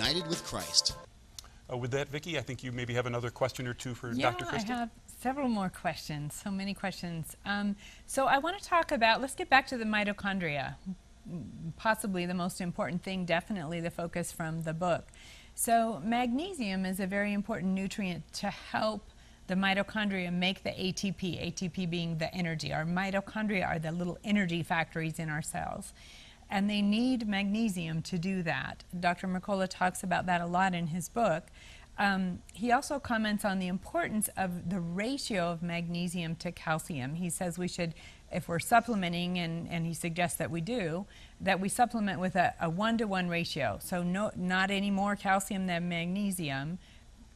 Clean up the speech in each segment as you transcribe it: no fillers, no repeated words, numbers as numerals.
united with Christ. With that, Vicki, I think you maybe have another question or two for Yeah, Dr. Christy. I have several more questions, so many questions. So I want to talk about, let's get back to the mitochondria, possibly the most important thing, definitely the focus from the book. So magnesium is a very important nutrient to help the mitochondria make the ATP, ATP being the energy. Our mitochondria are the little energy factories in our cells, and they need magnesium to do that. Dr. Mercola talks about that a lot in his book. He also comments on the importance of the ratio of magnesium to calcium. He says we should, if we're supplementing, and he suggests that we do, that we supplement with a 1-to-1 ratio. So not any more calcium than magnesium,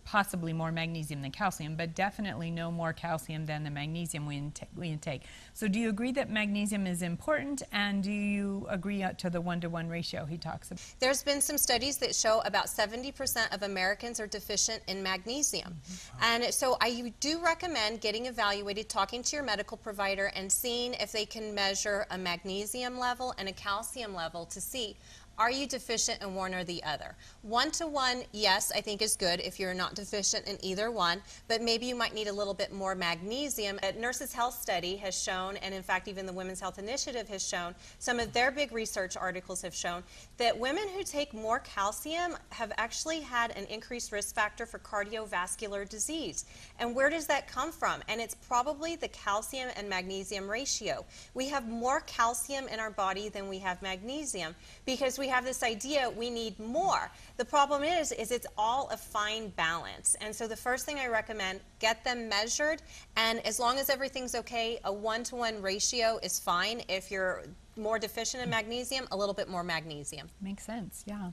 possibly more magnesium than calcium, but definitely no more calcium than the magnesium we intake. So do you agree that magnesium is important, and do you agree to the 1-to-1 ratio he talks about? There's been some studies that show about 70% of Americans are deficient in magnesium. And so I do recommend getting evaluated, talking to your medical provider, and seeing if they can measure a magnesium level and a calcium level to see, are you deficient in one or the other? 1-to-1, yes, I think is good if you're not deficient in either one, but maybe you might need a little bit more magnesium. A Nurses' Health study has shown, and in fact even the Women's Health Initiative has shown, some of their big research articles have shown, that women who take more calcium have actually had an increased risk factor for cardiovascular disease. And where does that come from? And it's probably the calcium and magnesium ratio. We have more calcium in our body than we have magnesium because we have this idea we need more. The problem is it's all a fine balance. And so the first thing I recommend, get them measured, and as long as everything's okay, a 1-to-1 ratio is fine. If you're more deficient in magnesium, a little bit more magnesium. Makes sense, yeah.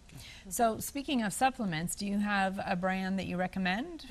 So speaking of supplements, do you have a brand that you recommend?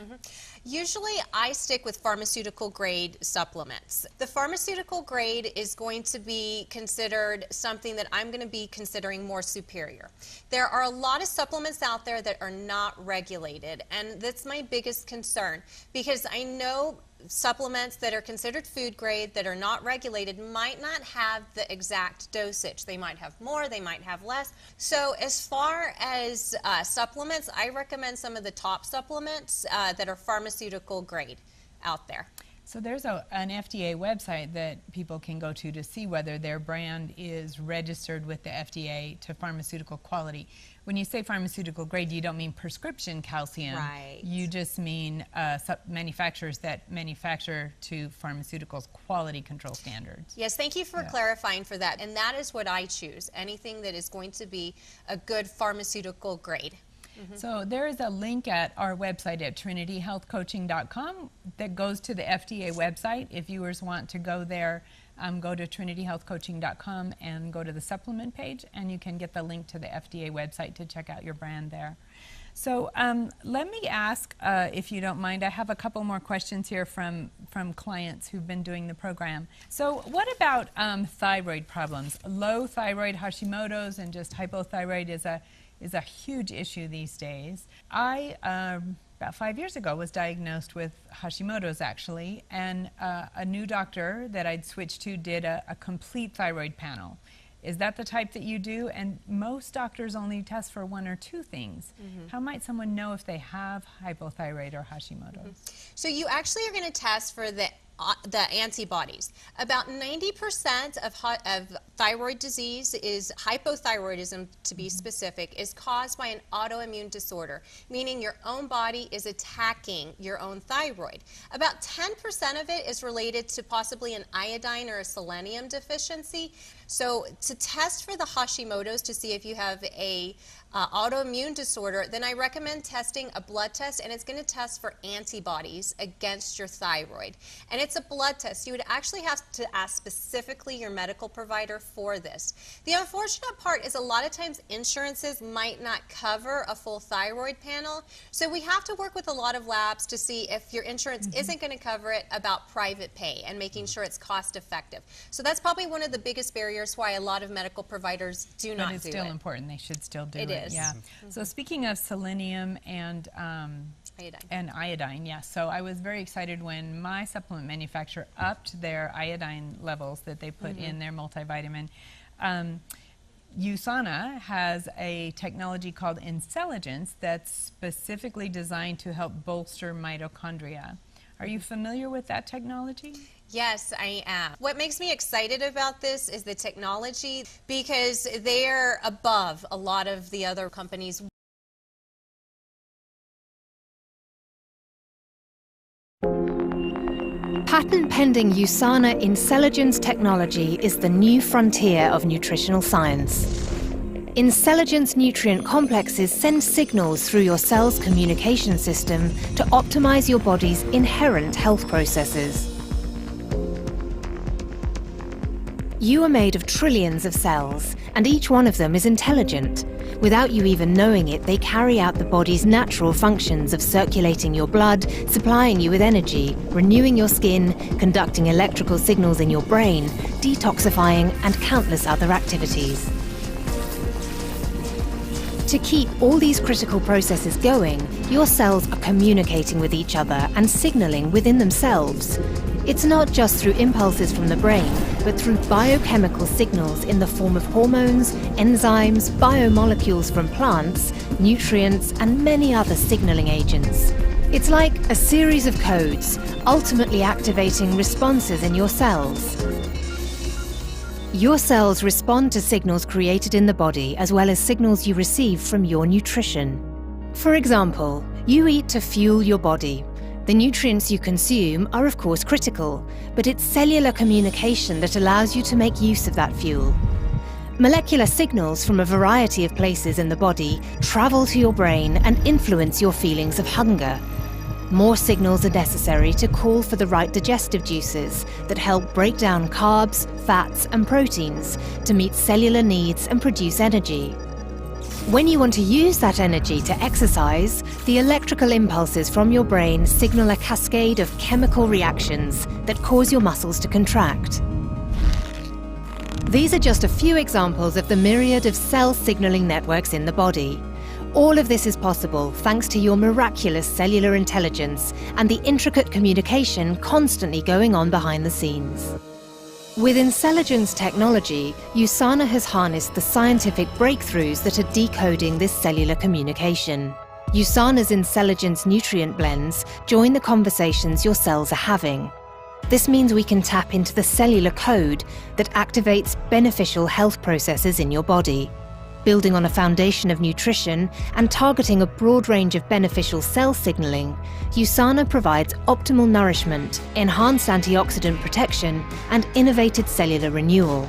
Usually I stick with pharmaceutical grade supplements. The pharmaceutical grade is going to be considered something that I'm going to be considering more superior. There are a lot of supplements out there that are not regulated, and that's my biggest concern, because I know supplements that are considered food grade that are not regulated might not have the exact dosage. They might have more, they might have less. So as far as supplements, I recommend some of the top supplements that are pharmaceutical grade out there. So there's an FDA website that people can go to see whether their brand is registered with the FDA to pharmaceutical quality. When you say pharmaceutical grade, you don't mean prescription calcium. Right. You just mean manufacturers that manufacture to pharmaceuticals quality control standards. Yes, thank you for clarifying for that. And that is what I choose, anything that is going to be a good pharmaceutical grade. So there is a link at our website at trinityhealthcoaching.com that goes to the FDA website. If viewers want to go there, go to trinityhealthcoaching.com and go to the supplement page, and you can get the link to the FDA website to check out your brand there. So let me ask, if you don't mind, I have a couple more questions here from clients who've been doing the program. So what about thyroid problems? Low thyroid, Hashimoto's, and just hypothyroid is a huge issue these days. I, about 5 years ago, was diagnosed with Hashimoto's, actually, and a new doctor that I'd switched to did a complete thyroid panel. Is that the type that you do? And most doctors only test for 1 or 2 things. How might someone know if they have hypothyroid or Hashimoto's? So you actually are going to test for the antibodies. About 90% of thyroid disease is hypothyroidism, to be specific, is caused by an autoimmune disorder, meaning your own body is attacking your own thyroid. About 10% of it is related to possibly an iodine or a selenium deficiency. So to test for the Hashimoto's to see if you have a autoimmune disorder, then I recommend testing a blood test, and it's going to test for antibodies against your thyroid. And it's a blood test. You would actually have to ask specifically your medical provider for this. The unfortunate part is a lot of times insurances might not cover a full thyroid panel, so we have to work with a lot of labs to see if your insurance isn't going to cover it, about private pay and making sure it's cost effective. So that's probably one of the biggest barriers why a lot of medical providers do not do it. But it's still important. They should still do it. It is. Yeah. So speaking of selenium and iodine, yes. So I was very excited when my supplement manufacturer upped their iodine levels that they put in their multivitamin. USANA has a technology called Intelligence that's specifically designed to help bolster mitochondria. Are you familiar with that technology? Yes, I am. What makes me excited about this is the technology, because they're above a lot of the other companies. Patent-pending USANA Intelligence technology is the new frontier of nutritional science. Intelligence nutrient complexes send signals through your cell's communication system to optimize your body's inherent health processes. You are made of trillions of cells, and each one of them is intelligent. Without you even knowing it, they carry out the body's natural functions of circulating your blood, supplying you with energy, renewing your skin, conducting electrical signals in your brain, detoxifying, and countless other activities. To keep all these critical processes going, your cells are communicating with each other and signaling within themselves. It's not just through impulses from the brain, but through biochemical signals in the form of hormones, enzymes, biomolecules from plants, nutrients, and many other signaling agents. It's like a series of codes, ultimately activating responses in your cells. Your cells respond to signals created in the body as well as signals you receive from your nutrition. For example, you eat to fuel your body. The nutrients you consume are of course critical, but it's cellular communication that allows you to make use of that fuel. Molecular signals from a variety of places in the body travel to your brain and influence your feelings of hunger. More signals are necessary to call for the right digestive juices that help break down carbs, fats, and proteins to meet cellular needs and produce energy. When you want to use that energy to exercise, the electrical impulses from your brain signal a cascade of chemical reactions that cause your muscles to contract. These are just a few examples of the myriad of cell signaling networks in the body. All of this is possible thanks to your miraculous cellular intelligence and the intricate communication constantly going on behind the scenes. With Intelligence technology, USANA has harnessed the scientific breakthroughs that are decoding this cellular communication. USANA's Intelligence nutrient blends join the conversations your cells are having. This means we can tap into the cellular code that activates beneficial health processes in your body. Building on a foundation of nutrition and targeting a broad range of beneficial cell signaling, USANA provides optimal nourishment, enhanced antioxidant protection, and innovative cellular renewal.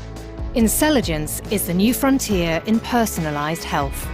Intelligence is the new frontier in personalized health.